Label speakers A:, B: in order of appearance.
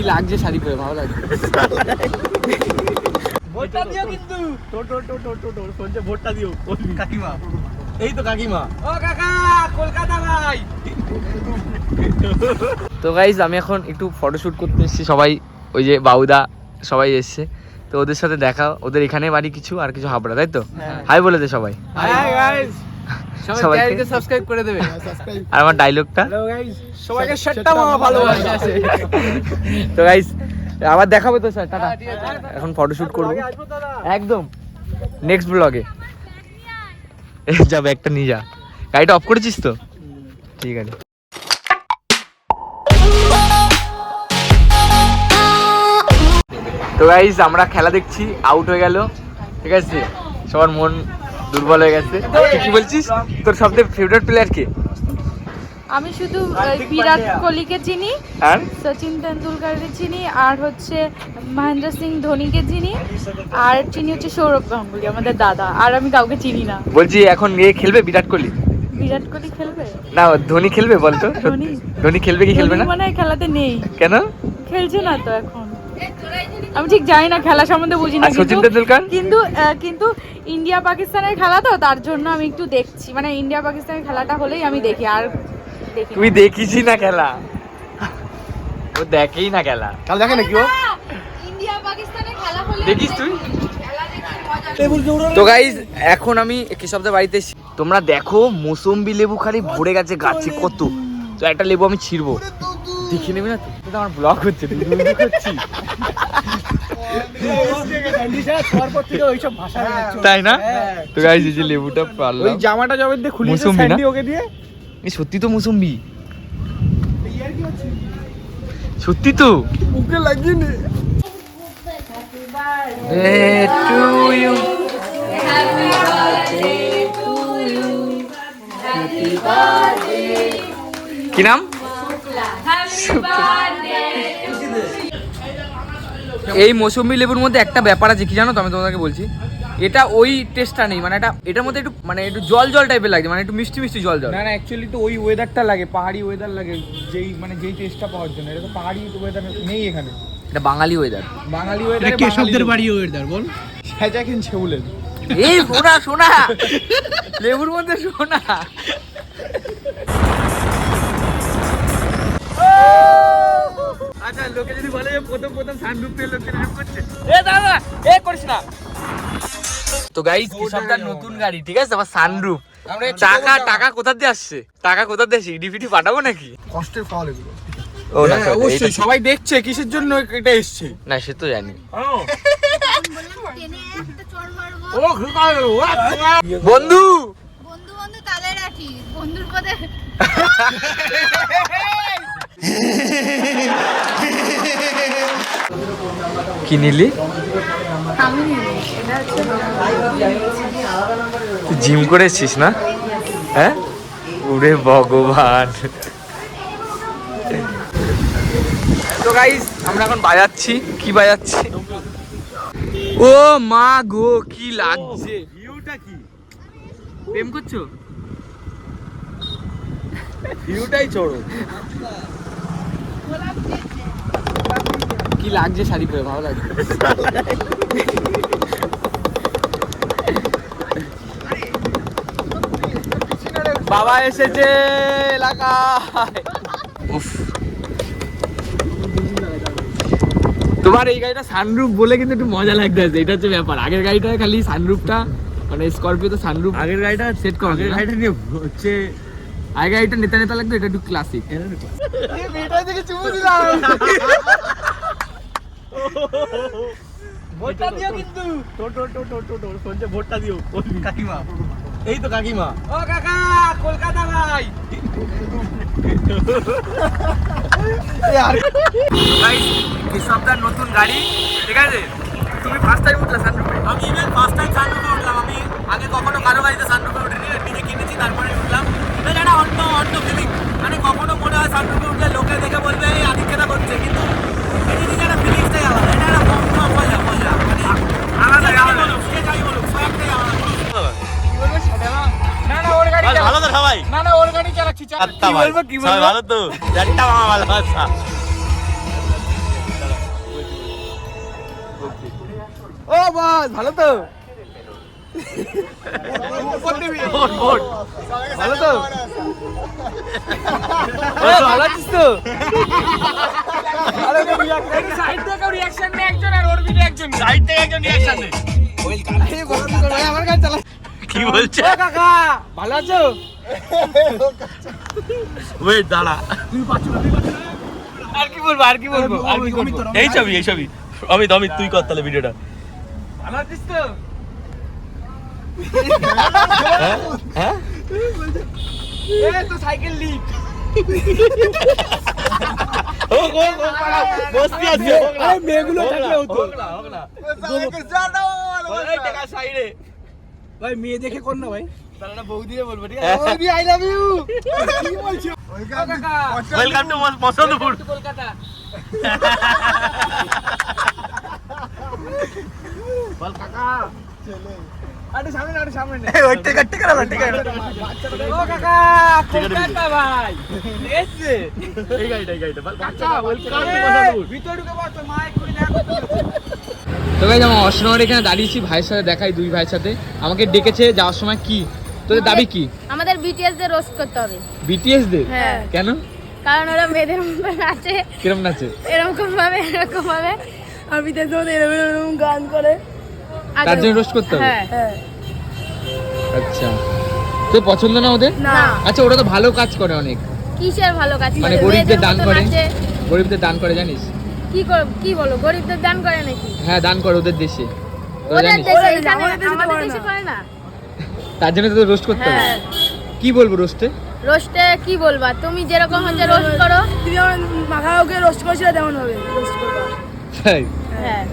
A: কি লাগছে শাড়ি পরে, ভালো লাগছে।
B: ভোটটা দিও কিন্তু। শুনছে ভোটটা দিও। কাকিমা, এই তো কাকিমা। ও কাকা, কলকাতা ভাই।
A: তো গাইজ আমি এখন একটু ফটোশুট করতে এসেছি, সবাই ওই যে বাউদা সবাই এসছে, তো ওদের সাথে দেখা, ওদের এখানে বাড়ি কিছু আর কিছু হাবড়া, তাই তো? হাই বলে দে সবাই।
B: হাই গাইস, সবাই চ্যানেলকে সাবস্ক্রাইব করে দেবে।
A: আর আমার ডায়লগটা,
B: হ্যালো গাইস, সবাইকে সেটটা মামা ভালোবাসা আছে।
A: তো গাইজ আবার দেখাবে তো স্যার, টাটা। এখন ফটোশুট করবো একদম নেক্সট ব্লগে। যাবে একটা নিয়ে যা, গাড়িটা অফ করেছিস তো? ঠিক আছে। তো গাইস আমরা খেলা দেখছি, আউট হয়ে গেল, ঠিক আছে, সবার মন দুর্বল হয়ে গেছে। কি বলছিস, তোর সবথেকে ফেভারিট প্লেয়ার কে?
C: আমি শুধু বিরাট কোহলিকে চিনি,
A: আর
C: সচিন তেন্ডুলকারকে চিনি, আর হচ্ছে মহেন্দ্র সিং ধোনিকে চিনি, আর চিনি হচ্ছে সৌরভ গাঙ্গুলি আমাদের দাদা, আর আমি কাউকে চিনি না।
A: বলছি এখন এ খেলবে বিরাট কোহলি?
C: বিরাট কোহলি খেলবে
A: না, ধোনি খেলবে বলতো? ধোনি খেলবে কি খেলবে না?
C: মানে খেলাতে নেই।
A: কেন?
C: খেলছে না তো এখন, আমি ঠিক জানি না, খেলা সম্বন্ধে বুঝি না।
A: সচিন তেন্ডুলকার
C: কিন্তু ইন্ডিয়া পাকিস্তানের খেলা তো, তার জন্য আমি একটু দেখছি, মানে ইন্ডিয়া পাকিস্তানের খেলাটা হলেই আমি দেখি, আর দেখি।
A: তুই দেখিসই না খেলা? ও দেখেই না খেলা,
B: কাল দেখে নাকি ও?
C: ইন্ডিয়া পাকিস্তানের খেলা হলে
A: দেখিস তুই? তো গাইস এখন আমি কেশব দা বাড়িতে এসেছি, তোমরা দেখো মৌসুম্বি লেবু খালি ভরে গেছে গাছে কত। তো একটা লেবু আমি ছিড়বো, দেখে নেবে না তো? আমার ব্লগ হচ্ছে, তাই না? তো গাইস এই যে লেবুটা পারলাম,
B: ওই জামাটা জবে দিয়ে খুলে
A: মুসম্বি
B: ওকে দিয়ে।
A: এই সত্যি তো মুসম্বি, সত্যি তো
B: মুখে লাগিয়ে নে।
A: টু ইউ, কি নাম? এই মৌসুমী লেবুর মধ্যে একটা ব্যাপার আছে, কি জানো তো? আমি তোমাকে বলছি, এটা ওই টেস্টটা নেই, মানে এটার মধ্যে একটু মানে একটু জল জল টাইপের লাগে, মানে একটু মিষ্টি মিষ্টি জল জল।
B: না না, অ্যাকচুয়ালি তো ওই ওয়েদারটা লাগে, পাহাড়ি ওয়েদার লাগে, যেই টেস্টটা পাওয়ার জন্য। এটা তো পাহাড়ি ওয়েদার নেই এখানে,
A: এটা বাঙালি ওয়েদার।
B: বাঙালি ওয়েদার, কেশবদের বাড়ি ওয়েদার বল। সেটা কিনছে বলেন।
A: এই সোনা সোনা লেবুর মধ্যে সোনা। আচ্ছা, লোকে যদি বলে যে প্রথম সানরুফ পেয়ে লোক ট্রেন করছে, এ দাদা এ করিস না। তো গাইস কেশবদার নতুন গাড়ি, ঠিক আছে, আবার সানরুফ। টাকা কোথা দিয়ে আসছে? টাকা কোথা দিয়ে আসছে? ইডিপিটি পাঠাবো নাকি?
B: কষ্টের ফল এগুলো।
A: ও না,
B: অবশ্যই সবাই দেখছে কিসের জন্য এটা এসছে।
A: না সে তো জানি। বন্ধু
C: বন্ধু তাদের রাখি, বন্ধুর পদে
A: কি নিলি?
C: আমি এটা হচ্ছে
A: জিম করেছিস না? হ্যাঁ, ওরে ভগবান। তো গাইস আমরা এখন বাজাচ্ছি, কি বাজাচ্ছি? ও মা গো, কি লাগছে!
B: ভিউটা কি?
A: প্রেম করছো?
B: ভিউটাই চড়ো।
A: কি লাগছে শাড়ি পরে, ভালো লাগছে।
B: বাবা এসেছে এলাকায়।
A: উফ, তোমার এই গাড়িটা সানরুফ বলে কিন্তু একটু মজা লাগতেছে, এটা হচ্ছে ব্যাপার। আগের গাড়িটা খালি সানরুফটা, মানে স্করপিও তো সানরুফ,
B: আগের গাড়িটা
A: সেট করা,
B: আগের গাড়িটা নিয়ে হচ্ছে,
A: আগের গাড়িটা নেতা নেতা লাগতো, এটা একটু ক্লাসিক।
B: মেয়েটা থেকে চুমু দিলাম। ভোটটা দিও কিন্তু। টোর শুনছে ভোটটা দিও। কাকিমা, এই তো কাকিমা। ও কাকা, কলকাতা ভাই।
A: গাইস কেশবদার নতুন গাড়ি, ঠিক আছে। তুমি ফার্স্ট টাইম উঠলে সানরুফে?
B: আমি ইভেন ফার্স্ট টাইম সানরুফে উঠলাম। আমি আগে কখনো কারো গাড়িতে সানরুফে উঠিনি, নিজে কিনেছি তারপরে উঠলাম। এটা একটা অন্য ফিলিং। মানে কখনো মনে হয় সানরুফে উঠলে লোকে দেখে বলবে এই আদিক্ষেতা করছে, কিন্তু এই জিনিসটা একটা ফিলিংসটাই আলাদা। এটা একটা মজা মানে আলাদা বলুক, সে যাই বলুক, সবটাই আলাদা।
A: না না, ওর গাড়ি
B: ভালো তো সবাই?
A: না ওর গাড়ি চালাচ্ছি। কি বলবো
B: ভালো তো, একটা মামা ভালোবাসা।
A: বস ভালো তো ভালো তো ভালো আছিস তো সাইড থেকে রিয়াকশন নে একজন আর ওর ভিডিও একজন সাইড থেকে একজন রিয়াকশন নে আমার কাছে চালা কি বলছে কাকা ভালো আছো ওয়েট দাঁড়া আর কি বলবো এই ছবি অমিত তুই কর তাহলে ভিডিওটা ভালো আছিস তো হ্যাঁ এ তো সাইকেল লিক বসতি আছে আরে মেগুলো থাকলে হতো হোগলা ওই টাকা সাইডে ভাই মেয়ে দেখে কোন না ভাই তাহলে বৌদিরে বলবো ঠিক আছে বৌদি আই লাভ ইউ কি বলছো ওয়েলকাম টু মসন্দপুর কলকাতা বল কাকা চলে আরে সামনে ওই টিকা ও কাকা কলকাতা ভাই এসে এই গাড়িটা বল কাকা ওয়েলকাম টু মসন্দপুর ভিতরে ঢুকে বস তোর মা এক্ষুনি দেখো তো গাইস আমি অশনগর এখানে দাঁড়িয়েছি ভাইয়ের সাথে দেখাই দুই ভাইয়ের সাথে আমাকে ডেকেছে যাওয়ার সময় কি তোদের দাবি কি
C: আমাদের বিটিএস দের রোস্ট করতে হবে
A: বিটিএস দের
C: হ্যাঁ
A: কেন
C: কারণ ওরা মেয়েদের মধ্যে নাচে
A: কিরম নাচে
C: এরকম ভাবে আর বিটিএস ওদের এরকম গান করে
A: তার জন্য রোস্ট করতে হবে
C: হ্যাঁ
A: আচ্ছা তোর পছন্দ না ওদের
C: না
A: আচ্ছা ওরা তো ভালো কাজ করে অনেক
C: কিসের ভালো কাজ করে
A: মানে গরিবদের দান করে জানিস
C: কি বলো গরিবদের দান করে নাকি
A: হ্যাঁ দান করে ওদের দেশে
C: ওদের দেশে আমাদের দেশে করে না
A: তার জন্য তো রোস্ট করতে হবে কি বলবো রোস্টে
C: কি বলবা তুমি যেরকম হচ্ছে রোস্ট করো তুমি আমার মাখাওকে রোস্ট করছিলে তেমন হবে রোস্ট করবা
A: তাই
C: হ্যাঁ